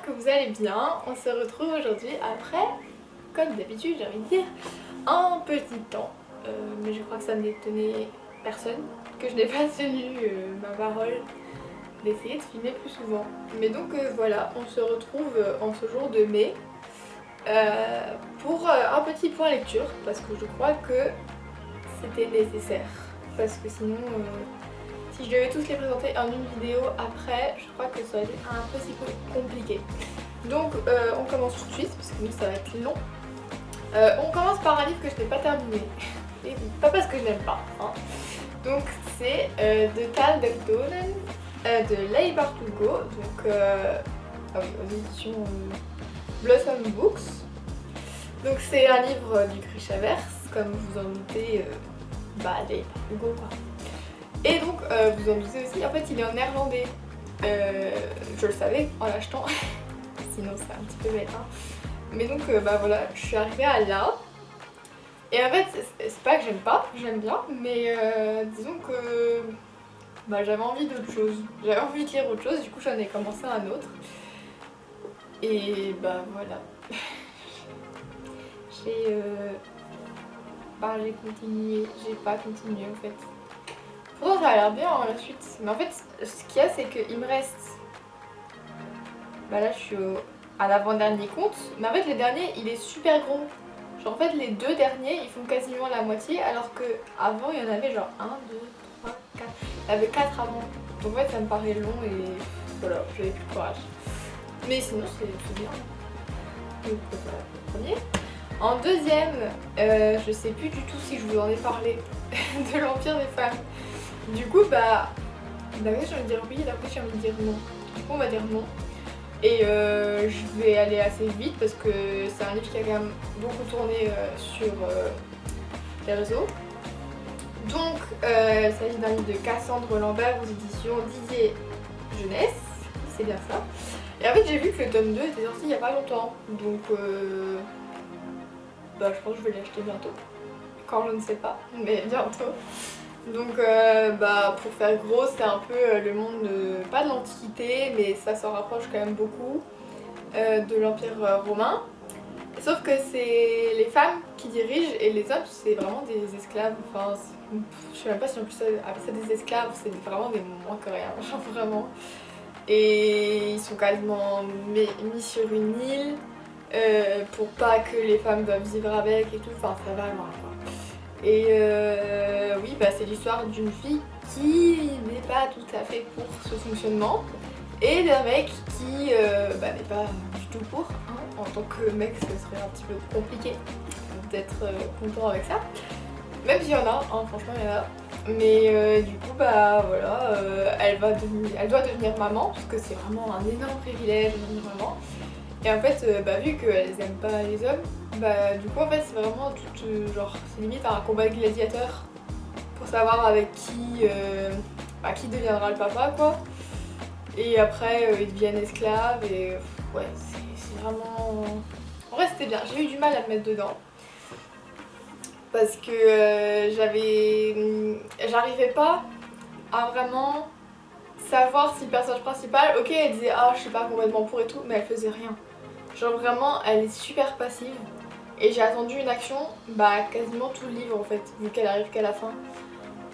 j'espère que vous allez bien. On se retrouve aujourd'hui après, comme d'habitude j'ai envie de dire, un petit temps. Mais je crois que ça n'étonnait personne, que je n'ai pas tenu ma parole d'essayer de filmer plus souvent. Mais donc voilà, on se retrouve en ce jour de mai pour un petit point lecture, parce que je crois que c'était nécessaire. Parce que sinon, si je devais tous les présenter en une vidéo après, je crois que ça aurait été un petit peu compliqué. Donc on commence tout de suite, parce que sinon ça va être long. On commence par un livre que je n'ai pas terminé. Et oui, pas parce que je n'aime pas. Hein. Donc c'est de Tal Dugdalen, de Leigh Bardugo, donc ah oui, aux éditions Blossom Books. Donc c'est un livre du Grishaverse, comme vous en doutez, Leigh Bardugo quoi. Et donc vous en doutez aussi, en fait il est en néerlandais. Je le savais en l'achetant, sinon c'est un petit peu bête. Hein. Mais donc voilà, je suis arrivée à là. Et en fait, c'est pas que j'aime pas, j'aime bien, mais disons que j'avais envie d'autre chose. J'avais envie de lire autre chose, du coup j'en ai commencé un autre. Et voilà. J'ai continué, j'ai pas continué en fait. Pourtant ça a l'air bien hein, la suite. Mais en fait, ce qu'il y a c'est qu'il me reste... là je suis à l'avant-dernier compte, mais en fait le dernier il est super gros. Genre en fait les deux derniers ils font quasiment la moitié alors que avant il y en avait genre 1, 2, 3, 4. Il y avait 4 avant. Donc en fait ça me paraît long et voilà, j'avais plus le courage. Mais sinon c'est tout bien. Donc voilà, le premier. En deuxième, je sais plus du tout si je vous en ai parlé de l'Empire des femmes. Du coup d'abord j'ai envie de dire oui et d'après j'ai envie de dire non. Du coup on va dire non. Et je vais aller assez vite parce que c'est un livre qui a quand même beaucoup tourné sur les réseaux. Donc il s'agit d'un livre de Cassandre Lambert aux éditions Didier Jeunesse, c'est bien ça. Et en fait j'ai vu que le tome 2 était sorti il n'y a pas longtemps, donc je pense que je vais l'acheter bientôt. Quand je ne sais pas, mais bientôt. Donc pour faire gros, c'est un peu le monde, pas de l'Antiquité, mais ça s'en rapproche quand même beaucoup de l'Empire romain. Sauf que c'est les femmes qui dirigent et les hommes c'est vraiment des esclaves. Enfin, je sais même pas si on peut appeler ça des esclaves, c'est vraiment des moins que rien, genre vraiment. Et ils sont quasiment mis sur une île pour pas que les femmes doivent vivre avec et tout, enfin ça va loin quoi. Et oui, c'est l'histoire d'une fille qui n'est pas tout à fait pour ce fonctionnement et d'un mec qui n'est pas du tout pour. Hein. En tant que mec, ce serait un petit peu compliqué d'être content avec ça. Même s'il y en a, hein, franchement il y en a. Mais du coup voilà, elle doit devenir maman parce que c'est vraiment un énorme privilège de devenir maman. Et en fait, vu qu'elles aiment pas les hommes, du coup en fait c'est vraiment tout genre c'est limite un combat de gladiateurs pour savoir avec qui deviendra le papa quoi. Et après ils deviennent esclaves et ouais c'est vraiment... En vrai c'était bien, j'ai eu du mal à me mettre dedans. Parce que j'arrivais pas à vraiment savoir si le personnage principal, ok elle disait ah je sais pas complètement pour et tout, mais elle faisait rien. Genre vraiment elle est super passive et j'ai attendu une action quasiment tout le livre en fait, vu qu'elle arrive qu'à la fin.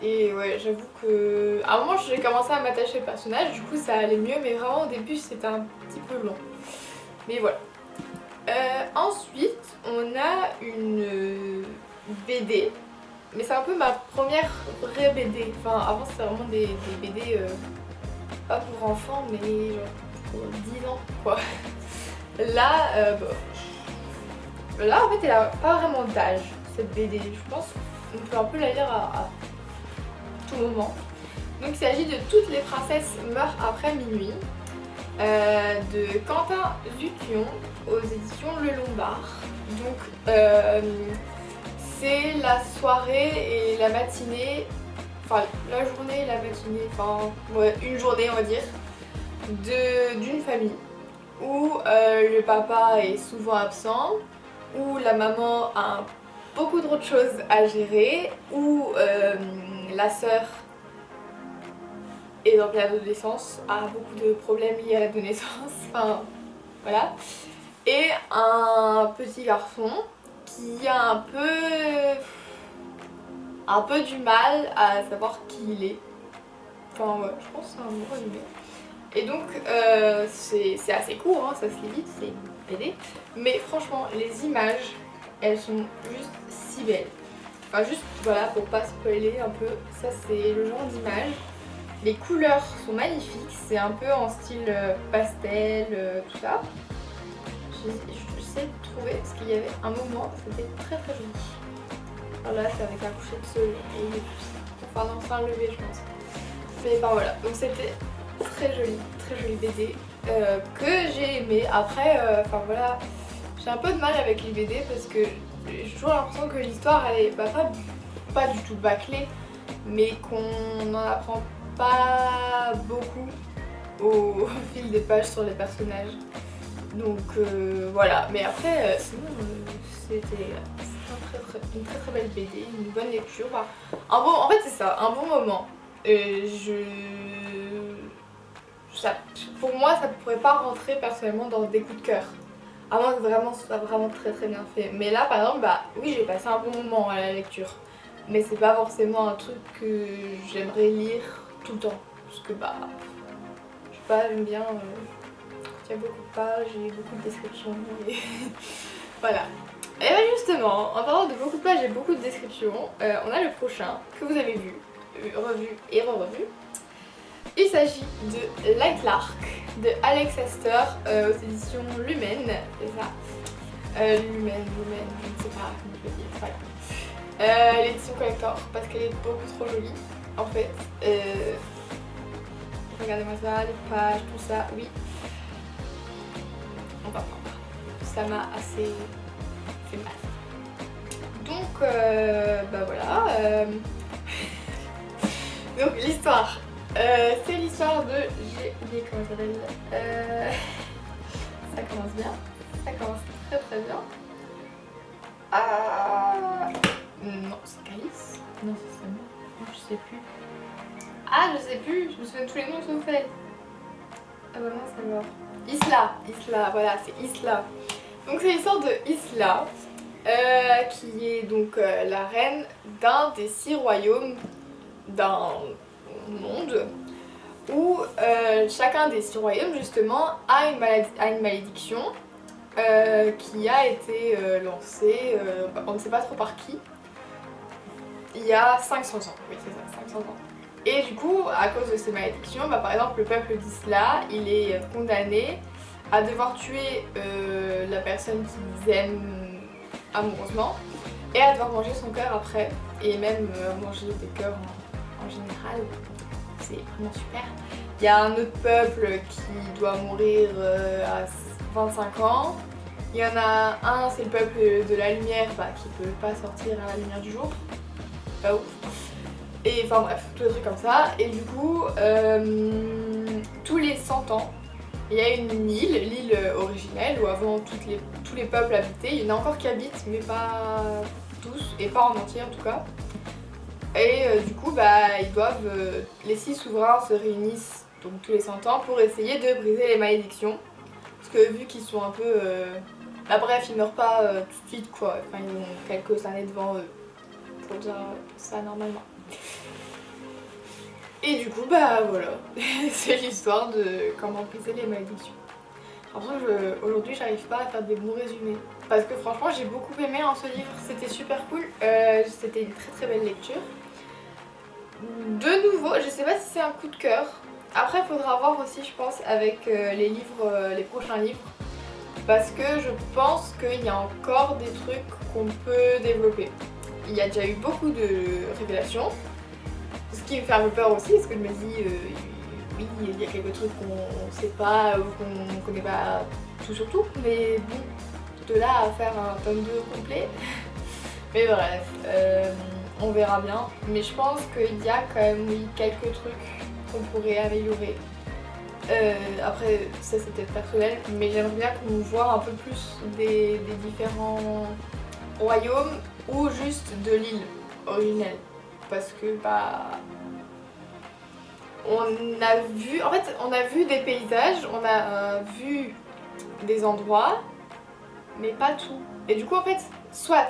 Et ouais j'avoue que à un moment j'ai commencé à m'attacher au personnage, du coup ça allait mieux, mais vraiment au début c'était un petit peu long. Mais voilà. Ensuite on a une BD, mais c'est un peu ma première vraie BD. Enfin avant c'était vraiment des BD pas pour enfants mais genre pour 10 ans quoi. Là, là en fait elle a pas vraiment d'âge cette BD, je pense qu'on peut un peu la lire à tout moment. Donc il s'agit de Toutes les princesses meurent après minuit de Quentin Dupion aux éditions Le Lombard. Donc c'est la soirée et la matinée, enfin la journée et la matinée, enfin ouais, une journée on va dire, d'une famille où le papa est souvent absent, où la maman a beaucoup d'autres choses à gérer, où la sœur est dans l'adolescence, a beaucoup de problèmes liés à l'adolescence, enfin voilà. Et un petit garçon qui a un peu du mal à savoir qui il est. Enfin ouais, je pense que c'est un bon résumé. Et donc c'est assez court, hein, ça se lit vite, c'est une BD. Mais franchement, les images, elles sont juste si belles. Enfin juste, voilà, pour pas spoiler un peu, ça c'est le genre d'image. Les couleurs sont magnifiques, c'est un peu en style pastel, tout ça. J'essaie de trouver, parce qu'il y avait un moment, c'était très très joli. Alors là, c'est avec un coucher de soleil, et il est plus... Enfin non, c'est un lever, je pense. Mais enfin voilà, donc c'était très jolie BD que j'ai aimé. Après, enfin voilà, j'ai un peu de mal avec les BD parce que j'ai toujours l'impression que l'histoire elle est pas du tout bâclée, mais qu'on n'en apprend pas beaucoup au fil des pages sur les personnages. Donc voilà, mais après sinon c'était une très belle BD, une bonne lecture. Enfin, en fait c'est ça, un bon moment. Pour moi ça pourrait pas rentrer personnellement dans des coups de cœur. À moins que vraiment ce soit vraiment très bien fait. Mais là par exemple, bah oui j'ai passé un bon moment à la lecture. Mais c'est pas forcément un truc que j'aimerais lire tout le temps. Parce que bah, je sais pas, j'aime bien il y a beaucoup de pages et beaucoup de descriptions et voilà. Et bien justement, en parlant de beaucoup de pages et beaucoup de descriptions, on a le prochain que vous avez vu, revu et re-revu. Il s'agit de Light Lark de Alex Astor aux éditions Lumen, c'est ça. Lumen, je ne sais pas comment je peux dire, voilà. L'édition collector parce qu'elle est beaucoup trop jolie en fait. Regardez-moi ça, les pages, tout ça, oui. On va prendre. Ça m'a assez fait mal. Donc, bah voilà. Donc l'histoire. C'est l'histoire de... J'ai oublié comment ça s'appelle. Ça commence bien. Ça commence très bien. Non, c'est Calice. Non, c'est ça. Non, je sais plus. Ah, je sais plus. Je me souviens de tous les noms sauf elle. Ah bah mince alors. Isla, voilà, c'est Isla. Donc c'est l'histoire de Isla, qui est donc la reine d'un des 6 royaumes d'un monde où chacun des 6 royaumes justement a une malédiction qui a été lancée, on ne sait pas trop par qui, il y a 500 ans, oui c'est ça, 500 ans. Et du coup, à cause de ces malédictions, bah, par exemple le peuple d'Isla, il est condamné à devoir tuer la personne qu'ils aiment amoureusement et à devoir manger son cœur après, et même manger des cœurs en général. C'est vraiment super. Il y a un autre peuple qui doit mourir à 25 ans. Il y en a un, c'est le peuple de la lumière qui peut pas sortir à la lumière du jour. Pas ouf. Et enfin bref, tous les trucs comme ça. Et du coup, tous les 100 ans, il y a une île, l'île originelle, où avant tous les peuples habitaient. Il y en a encore qui habitent, mais pas tous, et pas en entier en tout cas. Et du coup, bah, ils doivent, les 6 souverains se réunissent donc tous les 100 ans pour essayer de briser les malédictions. Parce que vu qu'ils sont un peu... Bah bref, ils meurent pas tout de suite quoi, enfin ils ont quelques années devant eux, pour dire ça normalement. Et du coup, bah voilà, c'est l'histoire de comment briser les malédictions. Après, aujourd'hui, j'arrive pas à faire des bons résumés. Parce que franchement, j'ai beaucoup aimé ce livre, c'était super cool. C'était une très belle lecture. De nouveau, je sais pas si c'est un coup de cœur. Après, il faudra voir aussi, je pense, avec les livres, les prochains livres. Parce que je pense qu'il y a encore des trucs qu'on peut développer. Il y a déjà eu beaucoup de révélations. Ce qui me fait un peu peur aussi, parce que je me dis, oui, il y a quelques trucs qu'on sait pas ou qu'on connaît pas tout sur tout, mais bon, de là à faire un tome 2 complet. Mais bref, on verra bien. Mais je pense qu'il y a quand même quelques trucs qu'on pourrait améliorer. Après, ça c'est peut-être personnel, mais j'aimerais bien qu'on voit un peu plus des différents royaumes ou juste de l'île originelle. Parce que bah on a vu des paysages, on a vu des endroits, mais pas tout. Et du coup en fait, soit,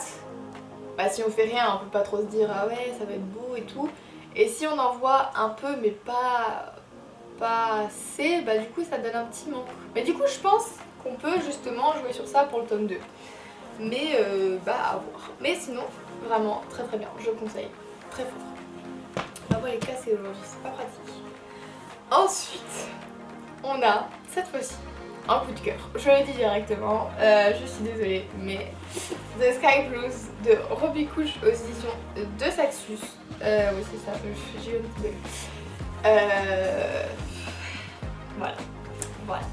bah, si on fait rien, on peut pas trop se dire ah ouais ça va être beau et tout. Et si on en voit un peu mais pas assez, bah du coup ça donne un petit manque. Mais du coup je pense qu'on peut justement jouer sur ça pour le tome 2. Mais bah à voir. Mais sinon, vraiment très très bien, je conseille. Très fort. Ma voix est cassée aujourd'hui, c'est pas pratique. Ensuite, on a cette fois-ci un coup de cœur. Je le dis directement, je suis désolée, mais The Sky Blues de Robbie Couch aux éditions de Saxus. Oui c'est ça, j'ai eu un petit bug. Voilà.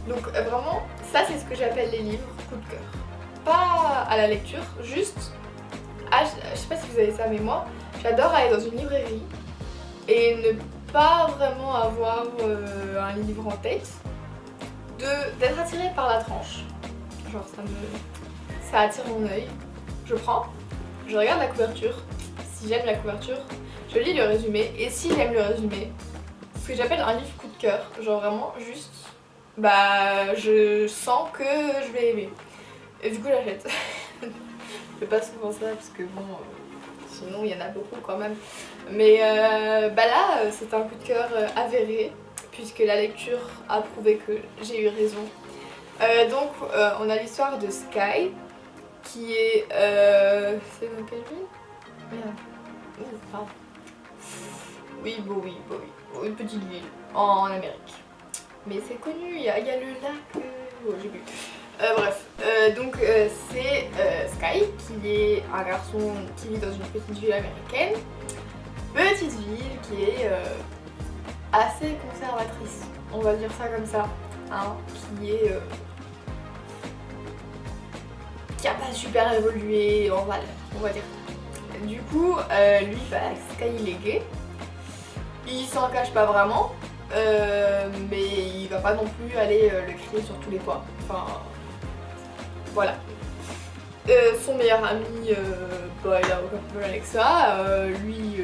Donc vraiment, ça c'est ce que j'appelle les livres coup de cœur. Pas à la lecture, juste je sais pas si vous avez ça mais moi j'adore aller dans une librairie et ne pas vraiment avoir un livre en tête, d'être attirée par la tranche. Genre ça attire mon œil, je prends, je regarde la couverture, si j'aime la couverture, je lis le résumé et si j'aime le résumé, ce que j'appelle un livre coup de cœur, genre vraiment juste, bah je sens que je vais aimer. Et du coup j'achète. Je fais pas souvent ça parce que bon, sinon il y en a beaucoup quand même. Mais bah là c'est un coup de cœur avéré puisque la lecture a prouvé que j'ai eu raison. Donc on a l'histoire de Sky qui est... c'est dans quelle ville? Merde. Pardon. Oui, une petite ville en Amérique. Mais c'est connu, il y a le lac... Oh, j'ai bu. Bref, donc c'est Sky qui est un garçon qui vit dans une petite ville américaine. Petite ville qui est assez conservatrice, on va dire ça comme ça, hein, qui a pas super évolué en valeur, on va dire. Du coup, lui, bah, Sky il est gay, il s'en cache pas vraiment, mais il va pas non plus aller le crier sur tous les toits, enfin voilà. Son meilleur ami, bah, il a aucun problème avec ça, lui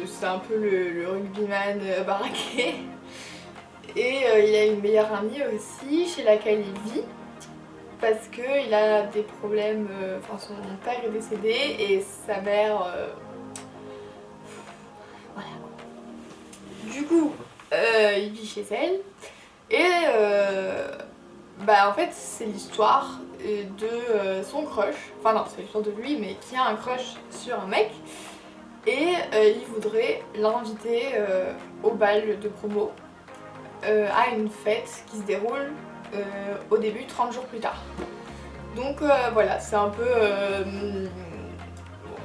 c'est un peu le rugbyman baraqué. Et il a une meilleure amie aussi chez laquelle il vit parce qu'il a des problèmes, enfin son père est décédé et sa mère, voilà. Du coup il vit chez elle et bah en fait c'est l'histoire de son crush, enfin non c'est l'histoire de lui mais qui a un crush sur un mec et il voudrait l'inviter au bal de promo. À une fête qui se déroule au début 30 jours plus tard. Donc voilà, c'est un peu... bon,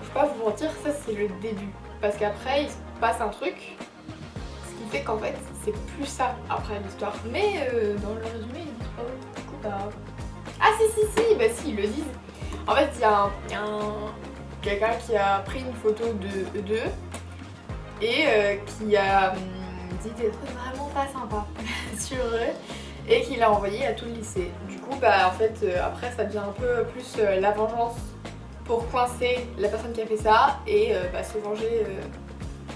je vais pas vous mentir, ça c'est le début. Parce qu'après il se passe un truc, ce qui fait qu'en fait c'est plus ça après l'histoire. Mais dans le résumé ils disent pas beaucoup pas... Ah si, bah si, ils le disent. En fait il y a quelqu'un qui a pris une photo de eux deux et qui a... dit des trucs vraiment pas sympas sur eux et qu'il a envoyé à tout le lycée. Du coup bah en fait après ça devient un peu plus la vengeance pour coincer la personne qui a fait ça et bah, se venger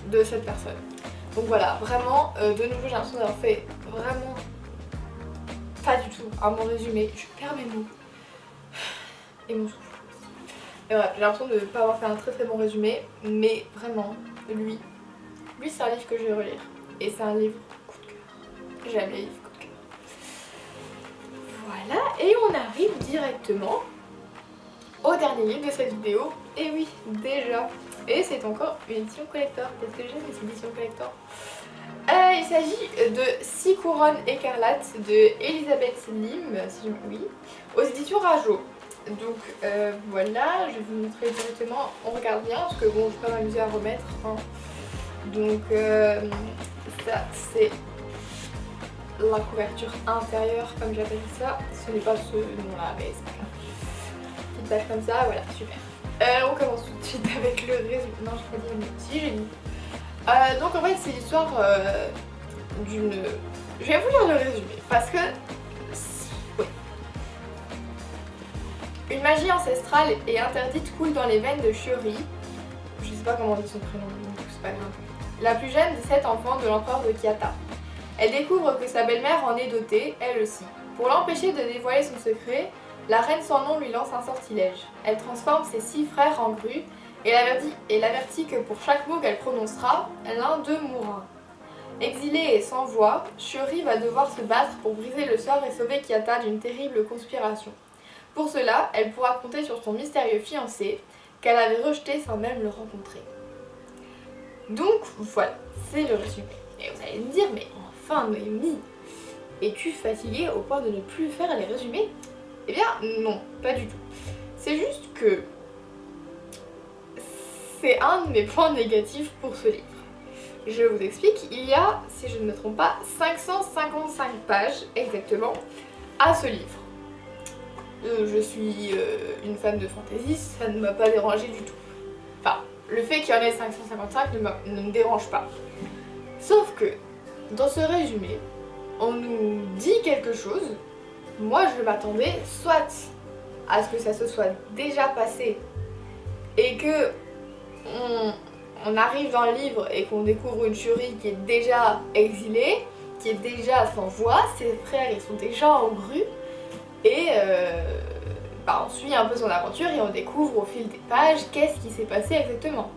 de cette personne. Donc voilà, vraiment de nouveau j'ai l'impression d'avoir fait vraiment pas du tout un bon résumé. Je perds mes mots et mon souffle. Et voilà, j'ai l'impression de ne pas avoir fait un très très bon résumé, mais vraiment lui c'est un livre que je vais relire. Et c'est un livre coup de cœur. J'aime les livres coup de cœur. Voilà, et on arrive directement au dernier livre de cette vidéo. Et oui, déjà. Et c'est encore une édition collector, parce que j'aime les éditions collector. Il s'agit de 6 couronnes écarlates de Elisabeth Lim, si je... oui, aux éditions Rajo. Donc voilà, je vais vous montrer directement. On regarde bien, parce que bon, je vais pas m'amuser à remettre. Hein. Donc ça c'est la couverture intérieure comme j'appelle ça. Ce n'est pas ce nom là mais c'est pas grave. Petite page comme ça, voilà, super. On commence tout de suite avec le résumé. Non je pas dit si j'ai dit. Donc en fait c'est l'histoire d'une... Je vais vous lire le résumé parce que... Oui. Une magie ancestrale et interdite coule dans les veines de Shiori. Je sais pas comment on dit son prénom, donc c'est pas grave. La plus jeune des 7 enfants de l'empereur de Kyata. Elle découvre que sa belle-mère en est dotée, elle aussi. Pour l'empêcher de dévoiler son secret, la reine sans nom lui lance un sortilège. Elle transforme ses 6 frères en grues et l'avertit que pour chaque mot qu'elle prononcera, l'un d'eux mourra. Exilée et sans voix, Shuri va devoir se battre pour briser le sort et sauver Kiata d'une terrible conspiration. Pour cela, elle pourra compter sur son mystérieux fiancé, qu'elle avait rejeté sans même le rencontrer. Donc voilà, c'est le résumé. Et vous allez me dire, mais enfin Noémie, es-tu fatiguée au point de ne plus faire les résumés? Eh bien non, pas du tout. C'est juste que c'est un de mes points négatifs pour ce livre. Je vous explique, il y a, si je ne me trompe pas, 555 pages exactement à ce livre. Je suis une fan de fantasy, ça ne m'a pas dérangé du tout. Enfin, le fait qu'il y en ait 555 ne me dérange pas. Sauf que, dans ce résumé, on nous dit quelque chose. Moi, je m'attendais soit à ce que ça se soit déjà passé et que on arrive dans le livre et qu'on découvre une Shuri qui est déjà exilée, qui est déjà sans voix, ses frères ils sont déjà en grue et on suit un peu son aventure et on découvre au fil des pages qu'est-ce qui s'est passé exactement.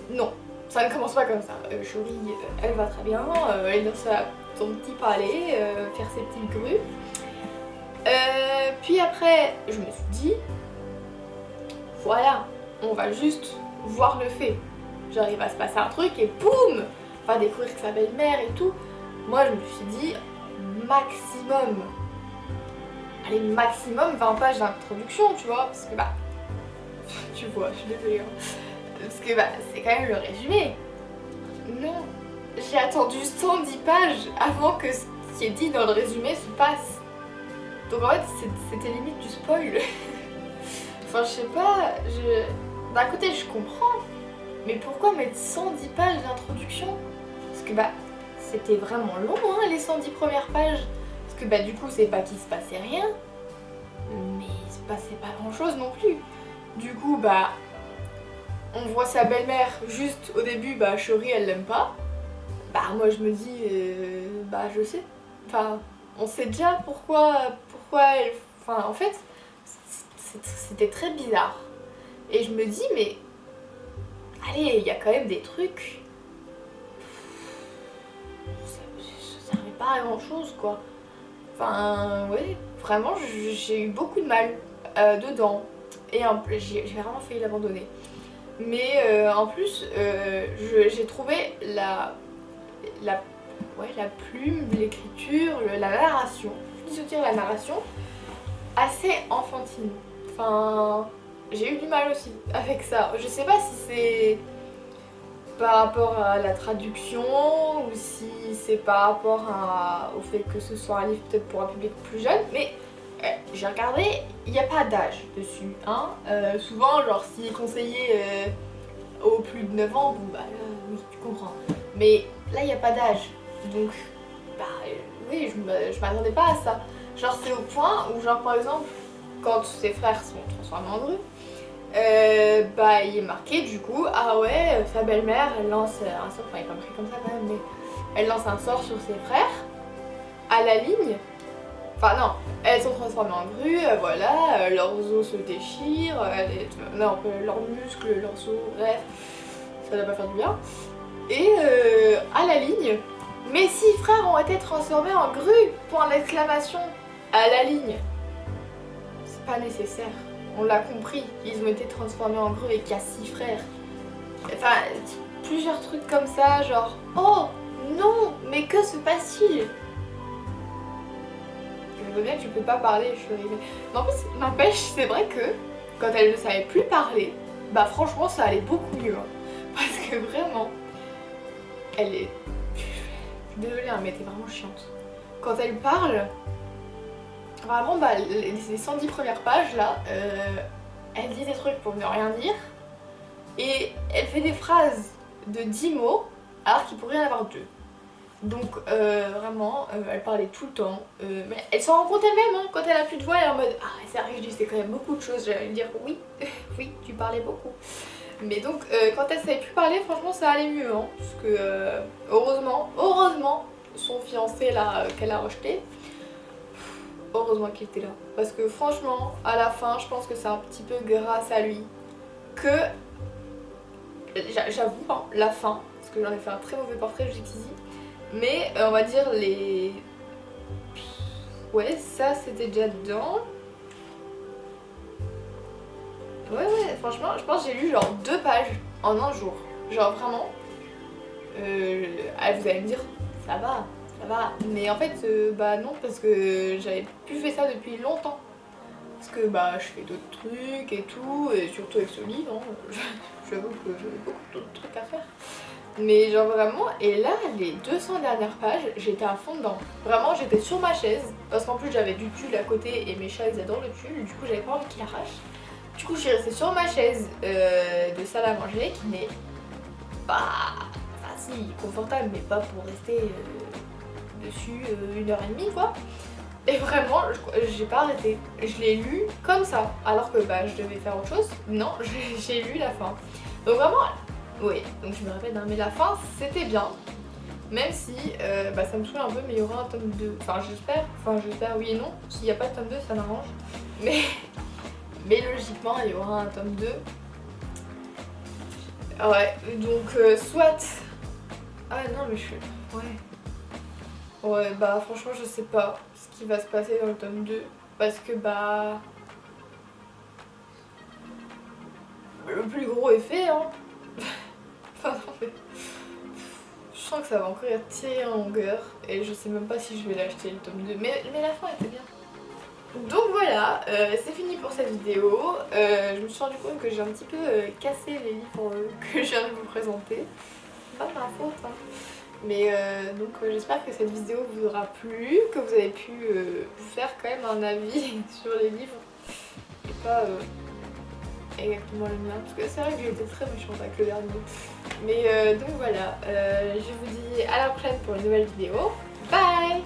Non, ça ne commence pas comme ça. Shuri, elle va très bien, elle est dans son petit palais, faire ses petites grues. Puis après, je me suis dit, voilà, on va juste voir le fait. Genre il va se passer un truc et boum, on va découvrir que sa belle-mère et tout. Moi je me suis dit maximum, allez maximum 20 pages d'introduction, tu vois, parce que tu vois, je suis désolée, parce que c'est quand même le résumé. Non, j'ai attendu 110 pages avant que ce qui est dit dans le résumé se passe. Donc en fait c'était limite du spoil. Enfin je sais pas, d'un côté je comprends. Mais pourquoi mettre 110 pages d'introduction? Parce que c'était vraiment long hein, les 110 premières pages. Parce que du coup c'est pas qu'il se passait rien, mais il se passait pas grand chose non plus. Du coup on voit sa belle-mère juste au début, Shuri elle l'aime pas. Moi je me dis, je sais. Enfin, on sait déjà pourquoi elle... Enfin en fait, c'était très bizarre. Et je me dis mais... Allez, il y a quand même des trucs. Ça servait pas à grand chose quoi. Enfin, ouais, vraiment j'ai eu beaucoup de mal dedans. Et j'ai vraiment failli l'abandonner. Mais en plus, j'ai trouvé la plume, l'écriture, la narration, je peux dire la narration, assez enfantine. Enfin. J'ai eu du mal aussi avec ça. Je sais pas si c'est par rapport à la traduction ou si c'est par rapport au fait que ce soit un livre peut-être pour un public plus jeune, mais j'ai regardé, il n'y a pas d'âge dessus. Hein. Souvent, genre s'il est conseillé aux plus de 9 ans, oui, tu comprends. Mais là, il n'y a pas d'âge. Donc, oui, je m'attendais pas à ça. Genre c'est au point où, genre par exemple, quand ses frères sont transformés en grues, il est marqué du coup, ah ouais, sa belle-mère elle lance un sort, enfin il est pas marqué comme ça quand même, mais elle lance un sort sur ses frères, à la ligne, enfin non, elles sont transformées en grues, voilà, leurs os se déchirent, leurs muscles, leurs os, bref, ça doit pas faire du bien, et à la ligne, mes 6 frères ont été transformés en grues, point d'exclamation, à la ligne, c'est pas nécessaire. On l'a compris, ils ont été transformés en grues et qu'il y a 6 frères. Enfin, plusieurs trucs comme ça, genre oh non, mais que se passe-t-il? Je veux bien que tu peux pas parler, je suis arrivée. Mais en plus, n'empêche, c'est vrai que quand elle ne savait plus parler, franchement ça allait beaucoup mieux. Hein. Parce que vraiment, elle est... Je suis désolée, hein, mais elle était vraiment chiante. Quand elle parle... Vraiment, les 110 premières pages là, elle dit des trucs pour ne rien dire et elle fait des phrases de 10 mots alors qu'il pourrait y en avoir 2. Donc vraiment, elle parlait tout le temps, mais elle s'en rend compte elle-même, hein, quand elle a plus de voix, elle est en mode ah c'est vrai, je disais quand même beaucoup de choses, j'allais lui dire oui, oui, tu parlais beaucoup. Mais donc quand elle savait plus parler, franchement ça allait mieux, hein, parce que heureusement, son fiancé là qu'elle a rejeté. Heureusement qu'il était là. Parce que franchement, à la fin, je pense que c'est un petit peu grâce à lui que, j'avoue, hein, la fin, parce que j'en ai fait un très mauvais portrait jusqu'ici, mais on va dire les... Ouais, ça c'était déjà dedans. Ouais, franchement, je pense que j'ai lu genre 2 pages en un jour. Genre vraiment. Vous allez me dire, ça va, ça va. Mais en fait, bah non, parce que j'avais plus fait ça depuis longtemps. Parce que bah je fais d'autres trucs et tout, et surtout avec ce livre, hein, j'avoue que j'ai beaucoup d'autres trucs à faire. Mais genre vraiment, et là les 200 dernières pages, j'étais à fond dedans. Vraiment j'étais sur ma chaise, parce qu'en plus j'avais du tulle à côté et mes chats ils adorent le tulle, du coup j'avais pas envie qu'il arrache. Du coup je suis restée sur ma chaise de salle à manger qui n'est pas... Enfin si, confortable, mais pas pour rester dessus 1h30 quoi. Et vraiment, j'ai pas arrêté. Je l'ai lu comme ça, alors que bah je devais faire autre chose. Non, j'ai lu la fin. Donc vraiment, oui, donc je me répète, hein, mais la fin c'était bien. Même si bah, ça me saoule un peu, mais il y aura un tome 2. Enfin j'espère oui et non. S'il n'y a pas de tome 2, ça m'arrange. Mais logiquement, il y aura un tome 2. Ouais, donc soit... Ah non, mais je suis... Ouais. Ouais, bah franchement, je sais pas ce qui va se passer dans le tome 2. Parce que bah... Le plus gros est fait, hein. Enfin, non, mais... Je sens que ça va encore être tiré en longueur. Et je sais même pas si je vais l'acheter le tome 2. Mais la fin était bien. Donc voilà, c'est fini pour cette vidéo. Je me suis rendu compte que j'ai un petit peu cassé les livres que je viens de vous présenter. C'est pas de ma faute, hein. Mais donc j'espère que cette vidéo vous aura plu, que vous avez pu vous faire quand même un avis sur les livres. Et pas exactement le mien, parce que c'est vrai que j'ai été très méchante avec le dernier. Mais donc voilà, je vous dis à la prochaine pour une nouvelle vidéo. Bye!